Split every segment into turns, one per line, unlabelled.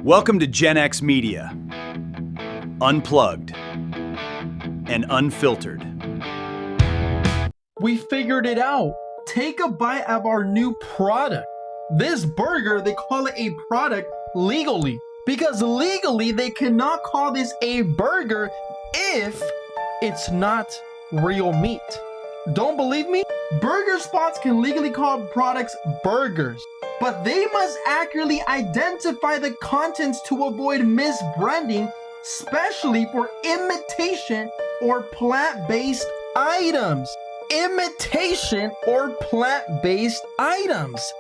Welcome to Gen X Media, unplugged and unfiltered.
We figured it out. Take a bite of our new product. This burger, they call it a product legally. Because legally, they cannot call this a burger if it's not real meat. Don't believe me? Burger spots can legally call products burgers, but they must accurately identify the contents to avoid misbranding, especially for imitation or plant-based items. Imitation or plant-based items.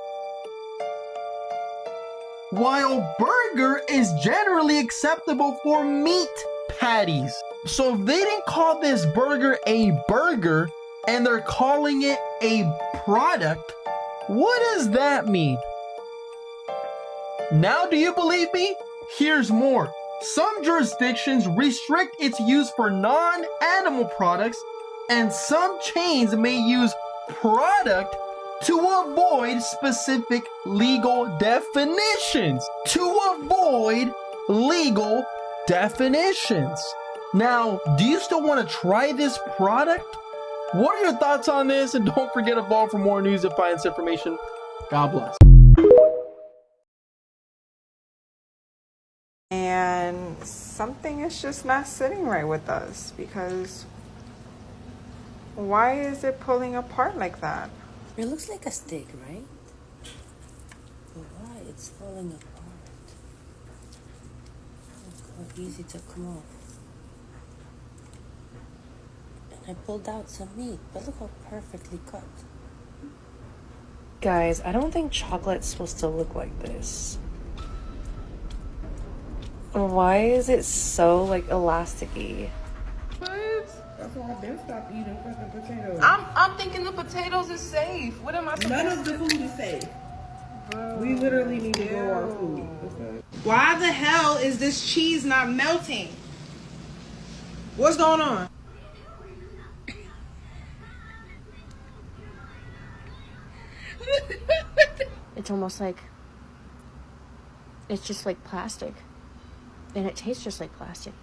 While burger is generally acceptable for meat patties. So if they didn't call this burger a burger and they're calling it a product, what does that mean? Now do you believe me? Here's more. Some jurisdictions restrict its use for non-animal products, and some chains may use product to avoid specific legal definitions. Now, do you still want to try this product? What are your thoughts on this? And don't forget to follow for more news and finance information. God bless.
And something is just not sitting right with us, because why is it pulling apart like that?
It looks like a stick, right? But why it's falling apart? Look how easy to come off. And I pulled out some meat, but look how perfectly cut.
Guys, I don't think chocolate's supposed to look like this. Why is it so, like, elasticy?
That's why I've been stopped eating fucking potatoes.
I'm thinking the potatoes is safe. What am I supposed
None of the food is safe. We literally need to grow our food. Okay?
Why the hell is this cheese not melting? What's going on?
It's almost like it's just like plastic, and it tastes just like plastic.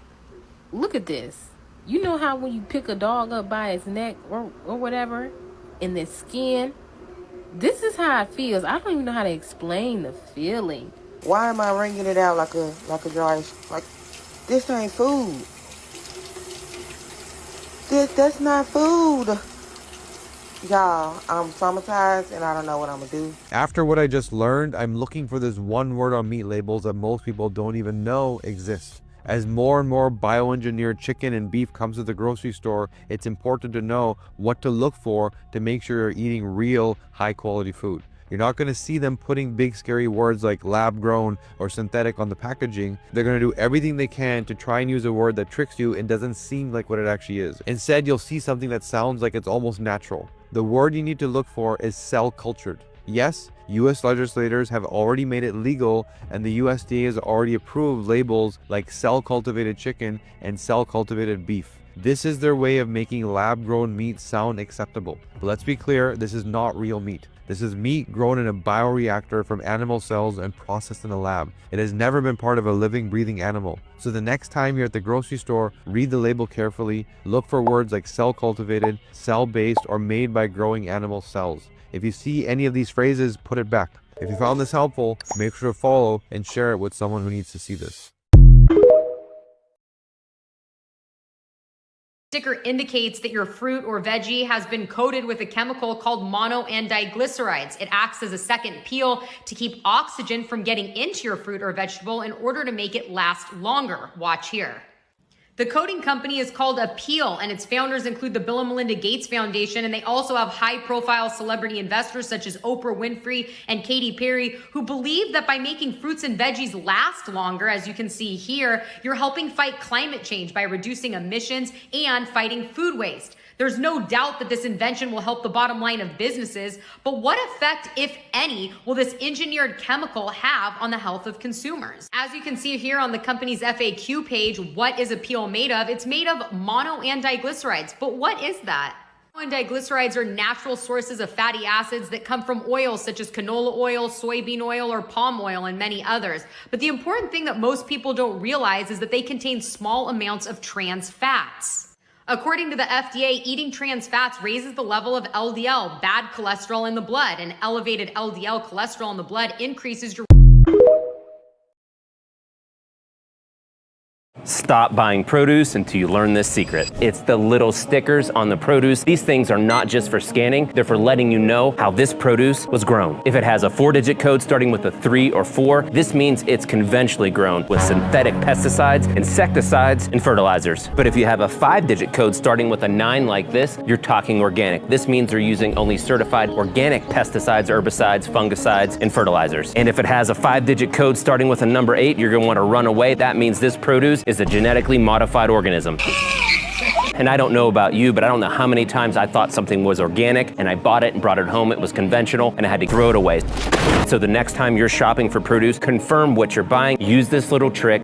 Look at this. You know how when you pick a dog up by its neck or whatever, in the skin? This is how it feels. I don't even know how to explain the feeling.
Why am I wringing it out like a dry, like, this ain't food. That's not food. Y'all, I'm traumatized and I don't know what I'm gonna do.
After what I just learned, I'm looking for this one word on meat labels that most people don't even know exists. As more and more bioengineered chicken and beef comes to the grocery store, it's important to know what to look for to make sure you're eating real, high-quality food. You're not going to see them putting big scary words like lab-grown or synthetic on the packaging. They're going to do everything they can to try and use a word that tricks you and doesn't seem like what it actually is. Instead, you'll see something that sounds like it's almost natural. The word you need to look for is cell-cultured. Yes, US legislators have already made it legal, and the USDA has already approved labels like cell-cultivated chicken and cell-cultivated beef. This is their way of making lab-grown meat sound acceptable. But let's be clear, this is not real meat. This is meat grown in a bioreactor from animal cells and processed in a lab. It has never been part of a living, breathing animal. So the next time you're at the grocery store, read the label carefully, look for words like cell-cultivated, cell-based, or made by growing animal cells. If you see any of these phrases, put it back. If you found this helpful, make sure to follow and share it with someone who needs to see this.
Sticker indicates that your fruit or veggie has been coated with a chemical called mono and diglycerides. It acts as a second peel to keep oxygen from getting into your fruit or vegetable in order to make it last longer. Watch here. The coating company is called Apeel, and its founders include the Bill and Melinda Gates Foundation, and they also have high-profile celebrity investors such as Oprah Winfrey and Katy Perry, who believe that by making fruits and veggies last longer, as you can see here, you're helping fight climate change by reducing emissions and fighting food waste. There's no doubt that this invention will help the bottom line of businesses, but what effect, if any, will this engineered chemical have on the health of consumers? As you can see here on the company's FAQ page, what is Apeel made of? It's made of mono and diglycerides, but what is that? And diglycerides are natural sources of fatty acids that come from oils such as canola oil, soybean oil, or palm oil, and many others. But the important thing that most people don't realize is that they contain small amounts of trans fats. According to the FDA, eating trans fats raises the level of LDL, bad cholesterol in the blood, and elevated LDL cholesterol in the blood increases your
Stop buying produce until you learn this secret. It's the little stickers on the produce. These things are not just for scanning, they're for letting you know how this produce was grown. If it has a 4-digit code starting with a 3 or 4, this means it's conventionally grown with synthetic pesticides, insecticides, and fertilizers. But if you have a 5-digit code starting with a 9 like this, you're talking organic. This means they're using only certified organic pesticides, herbicides, fungicides, and fertilizers. And if it has a 5-digit code starting with a number 8, you're gonna wanna run away. That means this produce is a genetically modified organism. And I don't know about you, but I don't know how many times I thought something was organic and I bought it and brought it home, it was conventional, and I had to throw it away. So the next time you're shopping for produce, confirm what you're buying. Use this little trick.